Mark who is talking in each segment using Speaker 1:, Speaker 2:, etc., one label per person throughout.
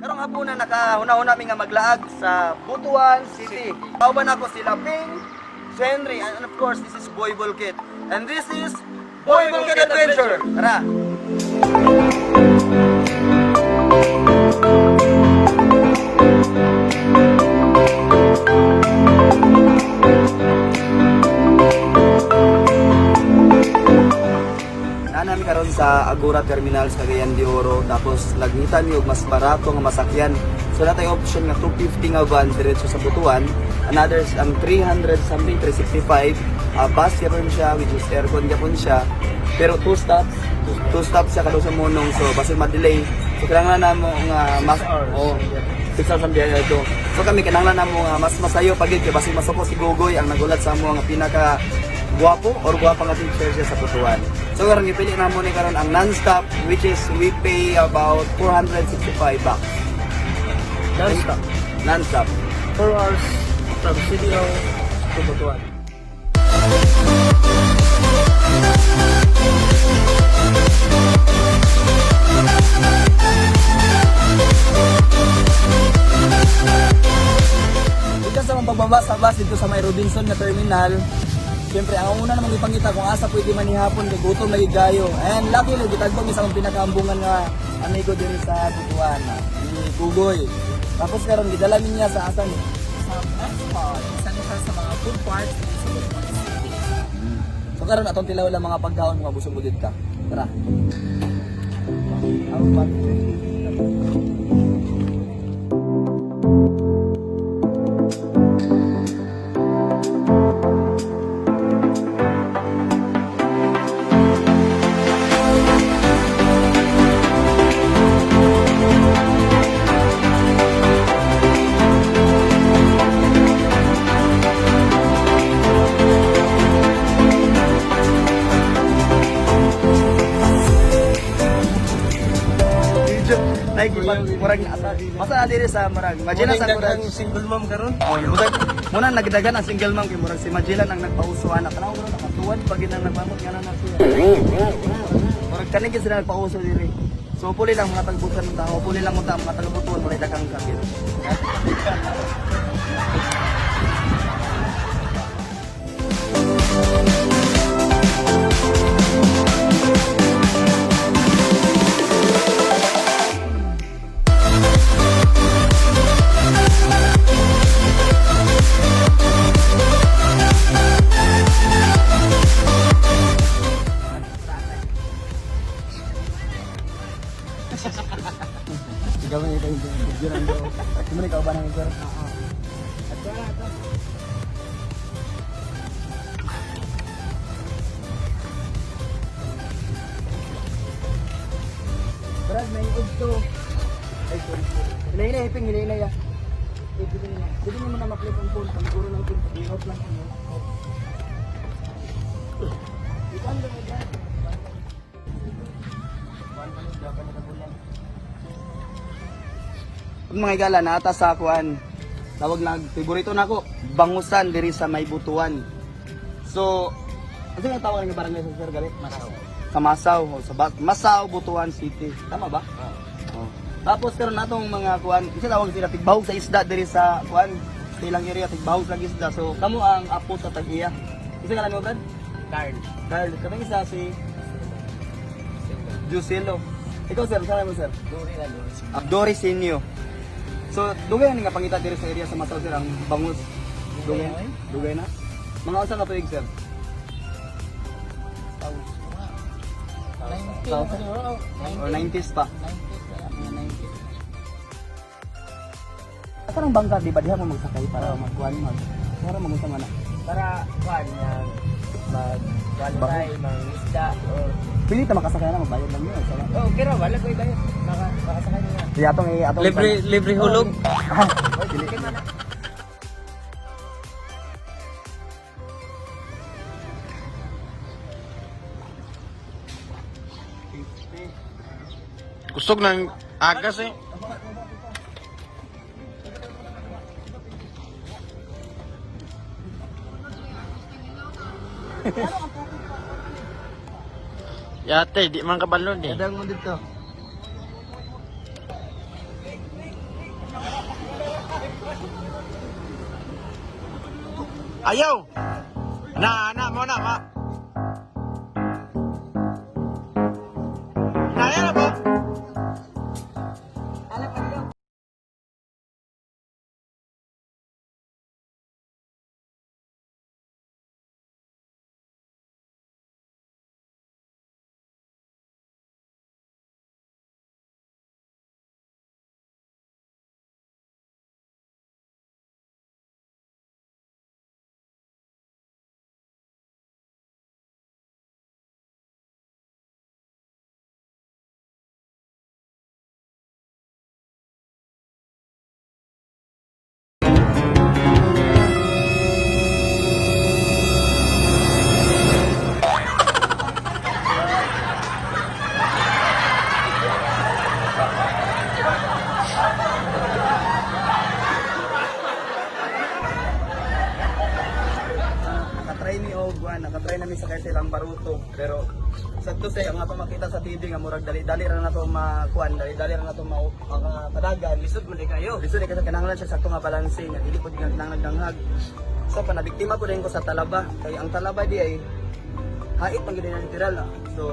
Speaker 1: Karong hapunan nakahuna-huna mi nga maglaag sa Butuan City. Kauban ako sila Ping, Henry, and of course this is Boy Bulkit. And this is Boy Bulkit Adventure. Tara. Namin karon sa Agora Terminal sa Cagayan de Oro, tapos lagngitan niyo mas barato nga masakyan. So natay option nga 250 nga van diretso sa Butuan, another 300 something 365 bus ron siya which is aircon gyapon siya, pero two stops siya kada sa monong, so basin ma-delay. So kailangan namo nga mas 6 hours ang biyahe ito. So kami kinahanglan namo nga mas masayo pagid kay basin masuko si Gogoy ang nagulat sa amo nga pinaka guwapo or guwapa nga teacher siya sa Butuan. So karon gipili na mo ni karon ang non-stop, which is we pay about 465 bucks.
Speaker 2: Non-stop.
Speaker 1: Non-stop.
Speaker 2: 4 hours from CDO to Butuan. Dito sa mga pagbaba sa bus dito sa may Robinson na terminal, siyempre, ang una namang ipangita kung asa pwede manihapon kay gutom lagi gayo. And lucky lang gitagbang isa ang pinakaambungan nga amigo din sa Butuan, ni Bugoy. Tapos karon gidala niya sa asa ni sa Maxpod, isa nito sa mga food parks dito sa Butuan City. So karon atong tilaw lang mga pagkaon mga busog budid ka. Tara.
Speaker 1: Murag masa na diri sa murag Magellan sa murag
Speaker 2: single mom karon.
Speaker 1: Muna nagdagan ang single mom kay murag si Magellan ang nagpauso anak tanaw karon nakatuwan pag ginang nagpamot nga na siya. Murag kani gid sila nagpauso diri. So puli lang mga tagbusan ng tao, puli lang unta mga talubuton wala dagang kapit.
Speaker 2: Ikaw man ito yung video nang do. Kumuni ka ba nang sir? Brad, may ugto. Ay, sorry. Hilay-hilay, hiping, hilay-hilay ah. Pwede mo na maklip ang phone. Pagkuro lang ito. I-off lang ano. Ikan lang ito.
Speaker 1: Mga igala naata sa kuan. Tawag na favorito nako, bangusan diri sa may Butuan. So, ano yung tawag ng barangay sa Sir Galit?
Speaker 2: Masaw.
Speaker 1: Sa Masaw, Masaw, Butuan City. Tama ba? Oh. Tapos karon natong mga kuan, isa tawag sila tigbahog sa isda diri sa kuan, ilang area tigbahog sa isda. So, kamo ang apo sa tag-iya. Isa ka lang mo, Brad? Carl, kami isa si Jusilo. Ikaw sir, saan mo sir? Doris Inyo. So, dugay nga pangita diri sa area sa Masaw sir ang bangus. Dugay na. Mga usa ka tuig sir?
Speaker 2: 90
Speaker 1: Or 90s pa.
Speaker 2: 90.
Speaker 1: Asa nang bangka di ba diha mo magsakay para magkuan mag. Para magunsa man na.
Speaker 2: Para kuan nga mag-qualify, mag-isda or
Speaker 1: Pili ta makasakay na magbayad lang yun. Sala.
Speaker 2: oh, kira wala ko ibayad. Makasakay niya.
Speaker 1: Di atong
Speaker 2: Libre hulog.
Speaker 1: Dili.
Speaker 3: Kusog ng agas eh. Yate, di man kabalon eh.
Speaker 1: Kadang mo dito.
Speaker 3: Ayaw! Na mo na, ma. Naya na ba?
Speaker 2: Nakatry ni Ogwan, nakatry namin sa kay silang baruto. Pero sa to say ang ato makita sa TV nga murag dali-dali ra na to makuan, dali-dali ra na to padagan.
Speaker 1: Lisod mo di kayo.
Speaker 2: Lisod ni kasi kinahanglan siya sakto nga balancing, nga dili pud nga kinahanglan danghag. So panabiktima ko din ko sa talaba, kay ang talaba di ay hait pang gid natural. So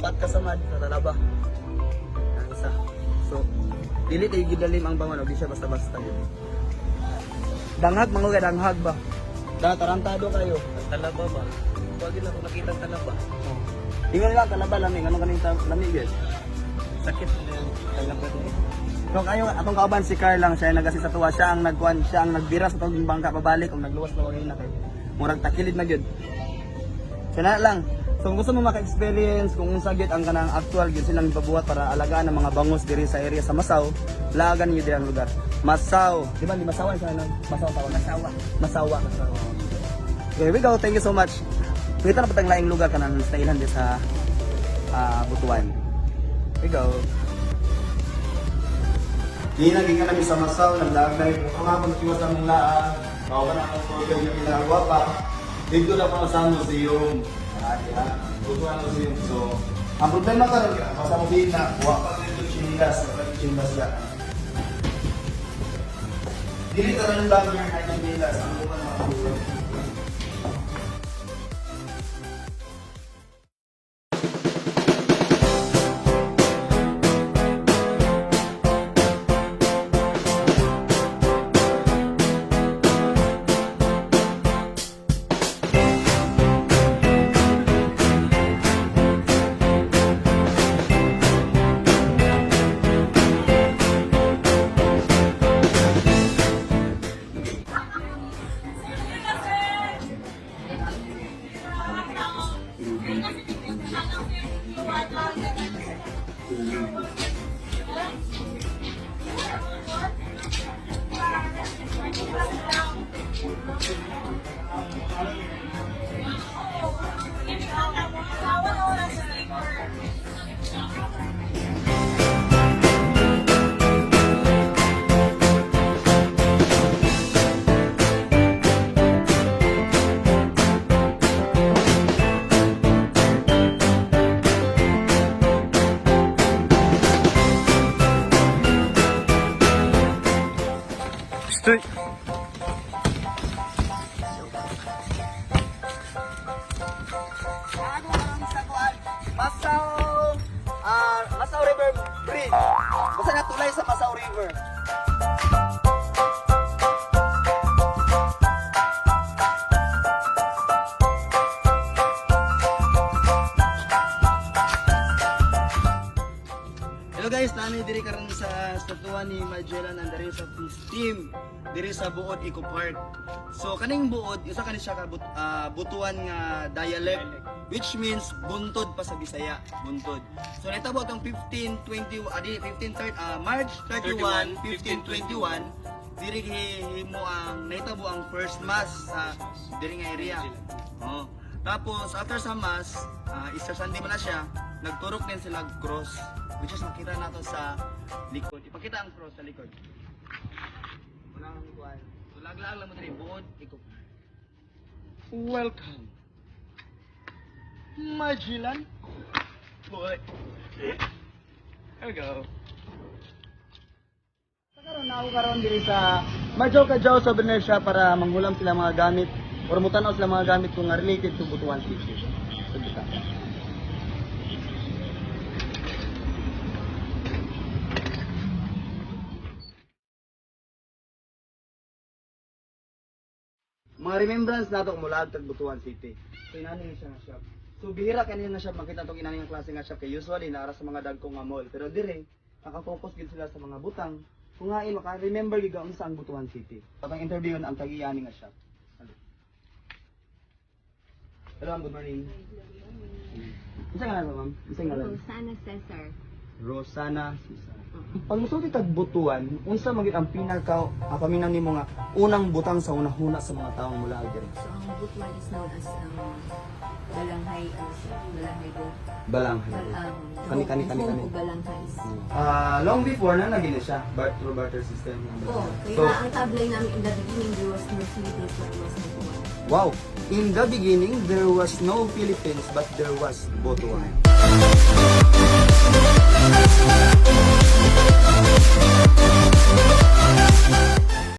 Speaker 2: pat kasamad sa talaba. Ang isa. So dili tayo gidalim ang bangon, di siya basta-basta yun. Danghag manguga danghag ba? Tarantado kayo.
Speaker 1: Talaba ba? Huwag na kung nakita ang talaba.
Speaker 2: Ingon lang talaba lamig, anong kaning lamig yun?
Speaker 1: Sakit na yung talaba doon.
Speaker 2: So kayo atong kauban si Carl lang siya nagasi sa tuwa, siya ang nagkuan, siya ang nagbira sa tawag bangka pabalik ug nagluwas na wagay na kay murag takilid na gyud. So na lang. So kung gusto mo maka-experience kung unsa gyud ang kanang actual gyud silang ipabuhat para alagaan ang mga bangus diri sa area sa Masaw, lagan gyud ang lugar. Masaw, di ba di Masawan siya no? Masaw tawag. Masawa. Okay, here we go. Thank you so much. Kita na patang laing lugar kanang staylan di sa Butuan. Here we go. Di naging ka namin sa Masaw, naglagnay. Kung nga kung kiwas ang nilaan, baka na ang program yung ginagawa pa. Dito na pa masama sa iyong butuan na sa iyong. So, ang problema ka rin, masama din na, huwag pa dito chinilas, chinilas ka. Dili ka rin lang yung chinilas, ang bukan mga butuan.
Speaker 3: Stoy.
Speaker 2: Masaw River Bridge. Basta natulay sa Masaw River. Hello guys, nami diri karon sa statwa ni Magellan and diri sa Peace Team diri sa Buod Eco Park. So kaning buod, isa kani siya ka butuan nga dialect which means buntod pa sa Bisaya, buntod. So nahitabo tong 1521 March 31, 1521 diri himo ang nahitabo ang first mass sa diri nga area. Oh. Tapos after sa mass, Easter Sunday man na siya, nagturok din sila cross which is makita nato sa likod. Ipakita ang cross sa likod. Unang kuan. Lag-lag lang mo diri buod iko.
Speaker 3: Welcome.
Speaker 2: Magellan. Boy. There we go. Karon na ako karon diri sa Madjaw Kajao sa Venecia para manghulam sila mga gamit or mutanaw sila mga gamit ko nga related to Butuan City. So, bitaw. Mga remembrance nato mula tag Butuan City. So inani siya nga shop. So bihira kanina na shop makita tong inani nga klase nga shop kay usually naara sa mga dagkong nga mall. Pero dire naka-focus gid sila sa mga butang. Kung nga maka-remember gid ang saan Butuan City. Patang interview ang tag-iyani nga shop. Hello, good morning. Isa nga na ma'am? Isa nga lang.
Speaker 4: Rosana Cesar.
Speaker 2: Rosana Cesar. Pag musulti tag Butuan, unsa magit ang pinaka paminaw nimo nga unang butang sa unahuna sa mga taong mula diri?
Speaker 4: So, ang Butuan is known as Balanghay, Balanghay do.
Speaker 2: Balanghay. Kani.
Speaker 4: Home o Balanghays.
Speaker 2: Long before na naging siya, barter system.
Speaker 4: Oo,
Speaker 2: So,
Speaker 4: kaya ang tagline namin in the beginning, there was no Philippines, but was Butuan.
Speaker 2: wow. In the beginning, there was no Philippines, but there was Butuan.